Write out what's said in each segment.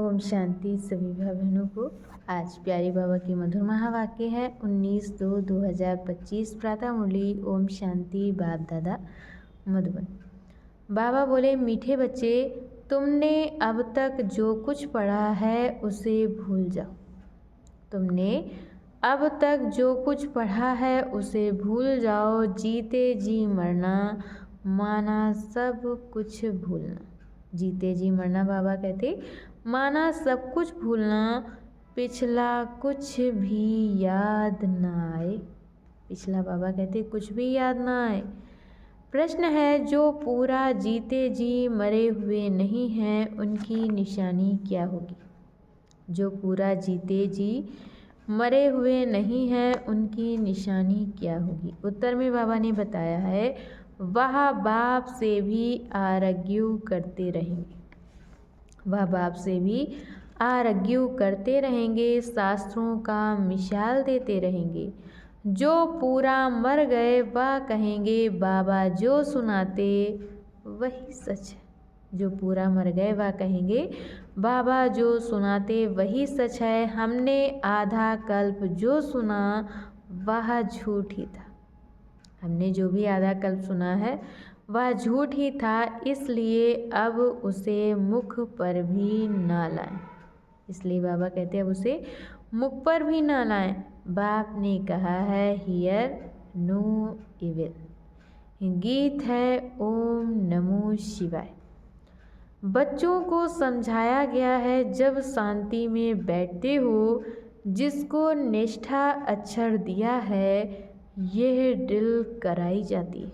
ओम शांति। सभी भाई बहनों को आज प्यारी बाबा की मधुर महावाक्य है 19/2/2025 प्रातः मुरली। ओम शांति। बाप दादा मधुबन। बाबा बोले, मीठे बच्चे, तुमने अब तक जो कुछ पढ़ा है उसे भूल जाओ। तुमने अब तक जो कुछ पढ़ा है उसे भूल जाओ। जीते जी मरना माना सब कुछ भूलना। जीते जी मरना बाबा कहते माना सब कुछ भूलना, पिछला कुछ भी याद ना आए। पिछला बाबा कहते कुछ भी याद ना आए। प्रश्न है, जो पूरा जीते जी मरे हुए नहीं हैं उनकी निशानी क्या होगी? जो पूरा जीते जी मरे हुए नहीं हैं उनकी निशानी क्या होगी? उत्तर में बाबा ने बताया है, वह बाप से भी आर्ग्यू करते रहेंगे। वह बाप से भी आर्ग्यू करते रहेंगे, शास्त्रों का मिसाल देते रहेंगे। जो पूरा मर गए वह कहेंगे बाबा जो सुनाते वही सच है। जो पूरा मर गए वह कहेंगे बाबा जो सुनाते वही सच है। हमने आधा कल्प जो सुना वह झूठ ही था। हमने जो भी आधा कल्प सुना है वह झूठ ही था, इसलिए अब उसे मुख पर भी ना लाएं। इसलिए बाबा कहते हैं अब उसे मुख पर भी ना लाएं। बाप ने कहा है, हियर नो इविल। गीत है ओम नमो शिवाय। बच्चों को समझाया गया है, जब शांति में बैठते हो, जिसको निष्ठा अक्षर दिया है यह ड्रिल कराई जाती है।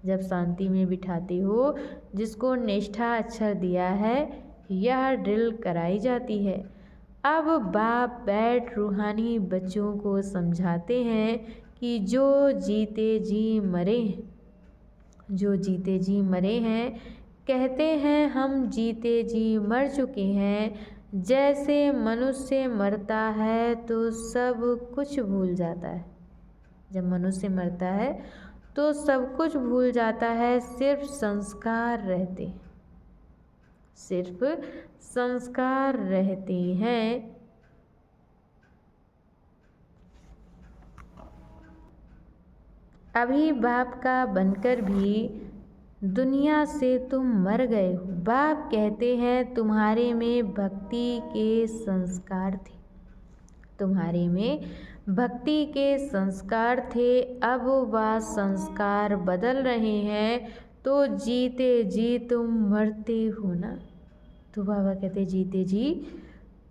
जब शांति में बिठाते हो, जिसको निष्ठा अक्षर दिया है यह ड्रिल कराई जाती है। अब बाप बैठ रूहानी बच्चों को समझाते हैं कि जो जीते जी मरे हैं, जो जीते जी मरे हैं, कहते हैं हम जीते जी मर चुके हैं। जैसे मनुष्य मरता है तो सब कुछ भूल जाता है। जब मनुष्य मरता है तो सब कुछ भूल जाता है, सिर्फ संस्कार रहते हैं। सिर्फ संस्कार रहते हैं। अभी बाप का बनकर भी दुनिया से तुम मर गए हो। बाप कहते हैं तुम्हारे में भक्ति के संस्कार थे। तुम्हारे में भक्ति के संस्कार थे, अब वह संस्कार बदल रहे हैं। तो जीते जी तुम मरते हो ना। तो बाबा कहते जीते जी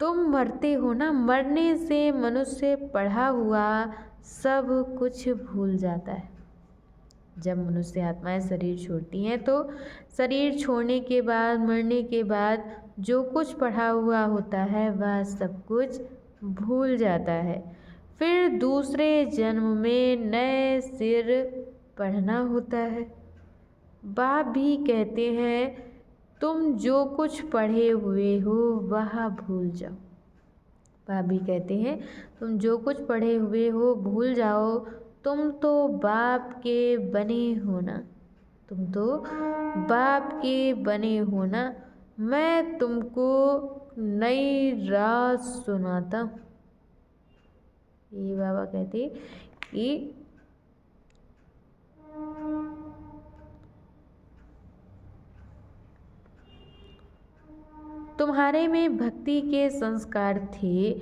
तुम मरते हो ना। मरने से मनुष्य पढ़ा हुआ सब कुछ भूल जाता है। जब मनुष्य आत्माएं शरीर छोड़ती हैं तो शरीर छोड़ने के बाद, मरने के बाद जो कुछ पढ़ा हुआ होता है वह सब कुछ भूल जाता है। फिर दूसरे जन्म में नए सिर पढ़ना होता है। बाप भी कहते हैं तुम जो कुछ पढ़े हुए हो वह भूल जाओ। बाप भी कहते हैं तुम जो कुछ पढ़े हुए हो भूल जाओ। तुम तो बाप के बने हो ना। तुम तो बाप के बने हो ना। मैं तुमको नई रात सुनाता हूँ। ये बाबा कहते कि तुम्हारे में भक्ति के संस्कार थे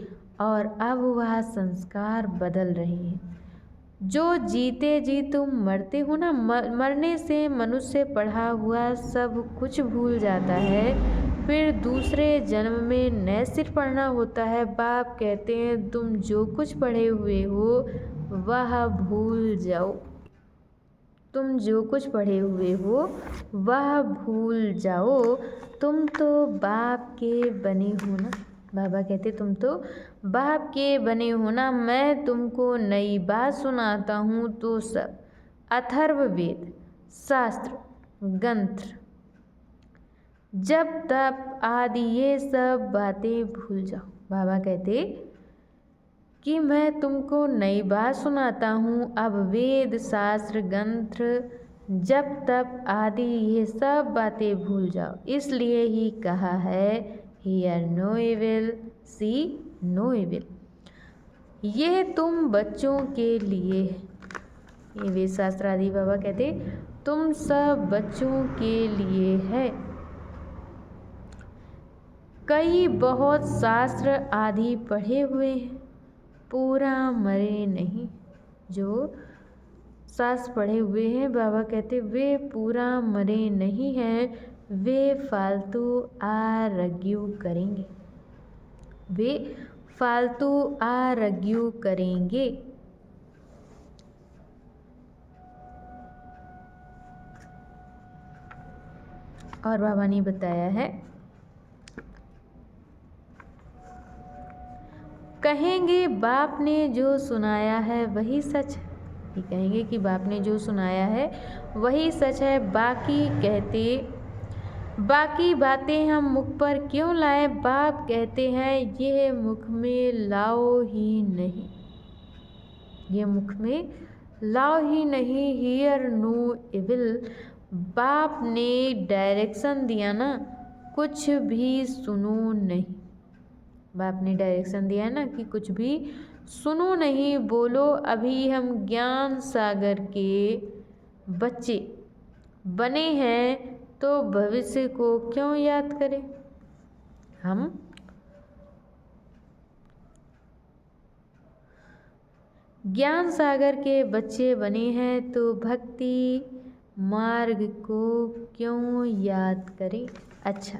और अब वह संस्कार बदल रहे हैं। जो जीते जी तुम मरते हो ना। मरने से मनुष्य पढ़ा हुआ सब कुछ भूल जाता है। फिर दूसरे जन्म में नए सिर पढ़ना होता है। बाप कहते हैं तुम जो कुछ पढ़े हुए हो वह भूल जाओ। तुम जो कुछ पढ़े हुए हो वह भूल जाओ। तुम तो बाप के बने हो ना। बाबा कहते तुम तो बाप के बने हो ना। मैं तुमको नई बात सुनाता हूँ। तो सब अथर्ववेद, शास्त्र, ग्रंथ, जब तप आदि ये सब बातें भूल जाओ। बाबा कहते कि मैं तुमको नई बात सुनाता हूँ। अब वेद, शास्त्र, ग्रंथ, जब तप आदि ये सब बातें भूल जाओ। इसलिए ही कहा है hear no evil, see no evil। यह तुम बच्चों के लिए है। ये वेद शास्त्र आदि बाबा कहते तुम सब बच्चों के लिए है। कई बहुत शास्त्र आदि पढ़े हुए हैं, पूरा मरे नहीं। जो शास्त्र पढ़े हुए हैं बाबा कहते वे पूरा मरे नहीं हैं, वे फालतू आरग्यू करेंगे, वे फालतू आरग्यू करेंगे। और बाबा ने बताया है कहेंगे बाप ने जो सुनाया है वही सच है। ये कहेंगे कि बाप ने जो सुनाया है वही सच है, बाकी बातें हम मुख पर क्यों लाएं। बाप कहते हैं यह मुख में लाओ ही नहीं, ये मुख में लाओ ही नहीं। Hear no evil. बाप ने डायरेक्शन दिया ना, कुछ भी सुनो नहीं। बाप ने डायरेक्शन दिया ना कि कुछ भी सुनो नहीं, बोलो अभी हम ज्ञान सागर के बच्चे बने हैं तो भविष्य को क्यों याद करें। हम ज्ञान सागर के बच्चे बने हैं तो भक्ति मार्ग को क्यों याद करें। अच्छा,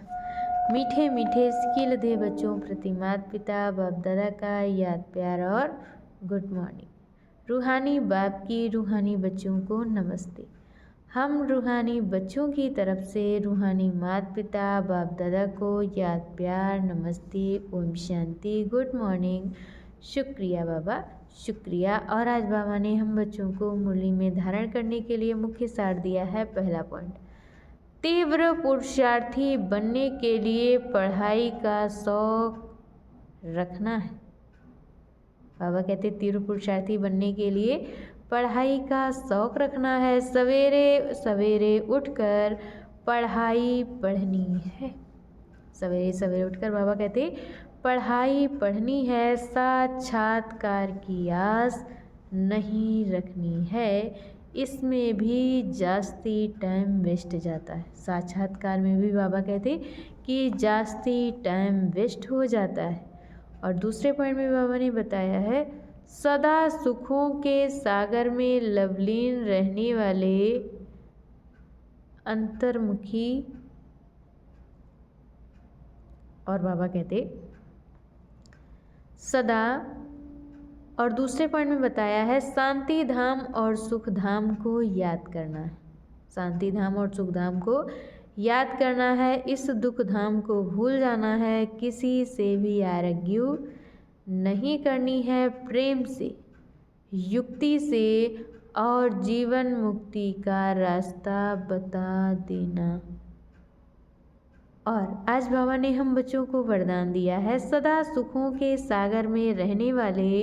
मीठे मीठे स्किल दे बच्चों प्रति माता पिता बाप दादा का याद प्यार और गुड मॉर्निंग। रूहानी बाप की रूहानी बच्चों को नमस्ते। हम रूहानी बच्चों की तरफ से रूहानी माता पिता बाप दादा को याद प्यार नमस्ते, ओम शांति, गुड मॉर्निंग, शुक्रिया बाबा शुक्रिया। और आज बाबा ने हम बच्चों को मुरली में धारण करने के लिए मुख्य सार दिया है। पहला पॉइंट, तीव्र पुरुषार्थी बनने के लिए पढ़ाई का शौक रखना है। बाबा कहते तीव्र पुरुषार्थी बनने के लिए पढ़ाई का शौक रखना है। सवेरे सवेरे उठकर पढ़ाई पढ़नी है। सवेरे सवेरे उठकर बाबा कहते पढ़ाई पढ़नी है। साक्षात्कार की आस नहीं रखनी है, इसमें भी जास्ती टाइम वेस्ट जाता है। साक्षात्कार में भी बाबा कहते कि जास्ती टाइम वेस्ट हो जाता है। और दूसरे पॉइंट में बाबा ने बताया है सदा सुखों के सागर में लवलीन रहने वाले अंतर्मुखी। और बाबा कहते सदा, और दूसरे पॉइंट में बताया है शांति धाम और सुख धाम को याद करना है। शांति धाम और सुख धाम को याद करना है, इस दुख धाम को भूल जाना है, किसी से भी आरग्यू नहीं करनी है, प्रेम से युक्ति से और जीवन मुक्ति का रास्ता बता देना। और आज बाबा ने हम बच्चों को वरदान दिया है सदा सुखों के सागर में रहने वाले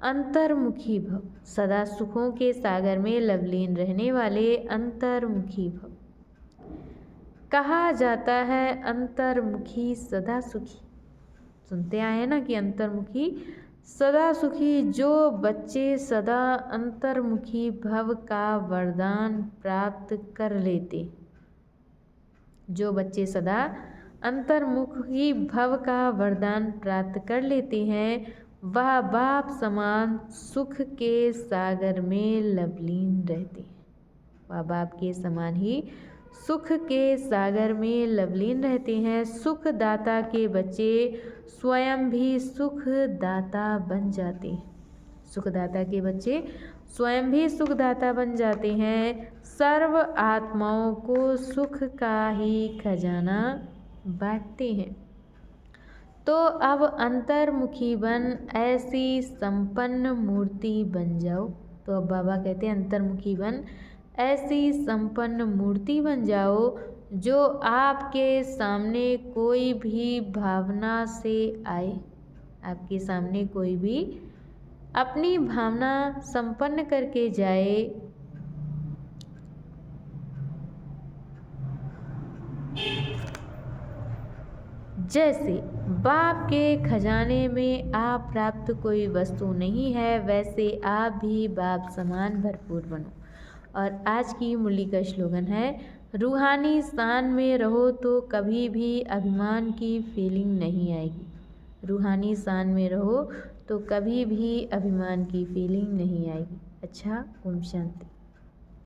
अंतर्मुखी भव। सदा सुखों के सागर में लवलीन रहने वाले अंतर्मुखी भव। कहा जाता है अंतर्मुखी सदा सुखी। सुनते आए हैं ना कि अंतर्मुखी सदा सुखी। जो बच्चे सदा अंतर्मुखी भव का वरदान प्राप्त कर लेते, जो बच्चे सदा अंतर्मुखी भव का वरदान प्राप्त कर लेते हैं वह बाप समान सुख के सागर में लवलीन रहते हैं। वह बाप के समान ही सुख के सागर में लवलीन रहते हैं। सुख दाता के बच्चे स्वयं भी सुख दाता बन जाते हैं। सुखदाता के बच्चे स्वयं भी सुखदाता बन जाते हैं। सर्व आत्माओं को सुख का ही खजाना बांटते हैं। तो अब अंतर्मुखी बन ऐसी संपन्न मूर्ति बन जाओ। तो अब बाबा कहते हैं अंतर्मुखी बन ऐसी संपन्न मूर्ति बन जाओ जो आपके सामने कोई भी भावना से आए। आपके सामने कोई भी अपनी भावना संपन्न करके जाए, जैसे बाप के खजाने में आप प्राप्त कोई वस्तु नहीं है, वैसे आप भी बाप समान भरपूर बनो। और आज की मुरली का स्लोगन है, रूहानी स्थान में रहो तो कभी भी अभिमान की फीलिंग नहीं आएगी। रूहानी स्थान में रहो तो कभी भी अभिमान की फीलिंग नहीं आएगी। अच्छा, ओम शांति।